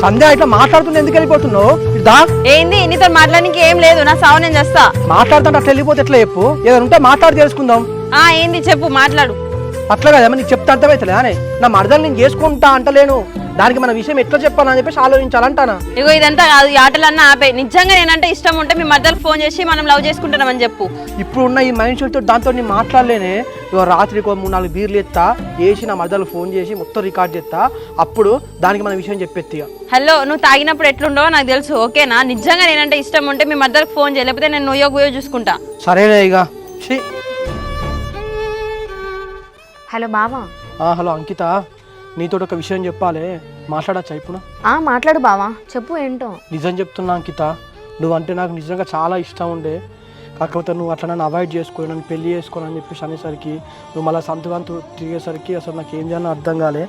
సంధ్య ఇట్లా మాట్లాడుతుంటే ఎందుకు వెళ్ళిపోతున్నావు? దా ఏంది నీతో మాట్లాడడానికి ఏం లేదు, నా సావు నేను చేస్తా. మాట్లాడుతుంటే అట్లా వెళ్ళిపోతే ఎట్లా చెప్పు? ఏదైనా ఉంటే మాట్లాడి తెలుసుకుందాం. ఏంది చెప్పు, మాట్లాడు. అట్లా కదమ్మా, నీకు చెప్తే అర్థమవుతలే అనే నా మరదలు నేను చేసుకుంటా అంటలేను, దానికి మన విషయం ఎట్లా చెప్పాలని చెప్పేసి ఆలోచించాలంటానా. ఇగో ఇదంతా కాదు, ఈ ఆటలన్నా ఆపే. నిజంగా నేనంటే ఇష్టం ఉంటే మీ మధ్యలో ఫోన్ చేసి మనం లవ్ చేసుకుంటున్నామని చెప్పు. ఇప్పుడు ఉన్న ఈ మనుషులతో దాంతో నేను మాట్లాడలేనే. ఇక రాత్రికి 3-4 బీర్లు ఎత్తా వేసి నా మరదలు ఫోన్ చేసి మొత్తం రికార్డ్ చేస్తా, అప్పుడు దానికి మన విషయం చెప్పేత్తిగా. హలో, నువ్వు తాగినప్పుడు ఎట్లుండవో నాకు తెలుసు, ఓకేనా? నిజంగా నేనంటే ఇష్టం ఉంటే మీ మధ్యలో ఫోన్ చేయ, లేకపోతే నేను నుయ్యో గుయ్యో చూసుకుంటా. సరేనే ఇక. హలో బావా. హలో అంకిత, నీతో ఒక విషయం చెప్పాలి, మాట్లాడచ్చా ఇప్పుడు? మాట్లాడు బావా, చెప్పు ఏంటో. నిజం చెప్తున్నా అంకిత, నువ్వంటే నాకు నిజంగా చాలా ఇష్టం ఉండే. కాకపోతే నువ్వు అట్లా నన్ను అవాయిడ్ చేసుకో, నన్ను పెళ్లి చేసుకోను అని చెప్పేసి అనేసరికి, నువ్వు మళ్ళీ సంతకాంతు తిరిగేసరికి అసలు నాకు ఏం చేయాలో అర్థం కాలే.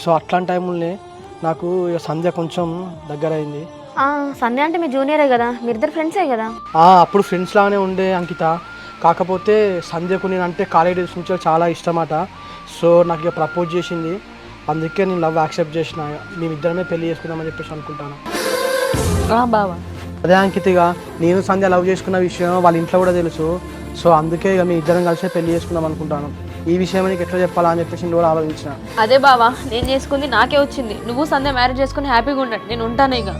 సో అట్లాంటి టైంలోనే నాకు సంధ్య కొంచెం దగ్గర అయింది. సంధ్య అంటే మీ జూనియరే కదా, మీరిద్దరు ఫ్రెండ్సే కదా? అప్పుడు ఫ్రెండ్స్ లానే ఉండే అంకిత. కాకపోతే సంధ్యకు నేనంటే కాలేజ్ డేస్ నుంచి చాలా ఇష్టమాట. సో నాకు ఇక ప్రపోజ్ చేసింది, అందుకే నేను లవ్ యాక్సెప్ట్ చేసిన. మేమిద్దరమే పెళ్లి చేసుకుందామని చెప్పేసి అనుకుంటాను. బావా అదే అంకిత, ఇక నేను సంధ్య లవ్ చేసుకున్న విషయం వాళ్ళ ఇంట్లో కూడా తెలుసు. సో అందుకే ఇక మీ ఇద్దరం కలిసి పెళ్లి చేసుకుందాం అనుకుంటాను. ఈ విషయం నీకు ఎట్లా చెప్పాలా అని చెప్పేసి నేను కూడా ఆలోచించిన. అదే బావా, నేను చేసుకుంది నాకే వచ్చింది. నువ్వు సంధ్య మ్యారేజ్ చేసుకుని హ్యాపీగా ఉండండి, నేను ఉంటాను ఇక.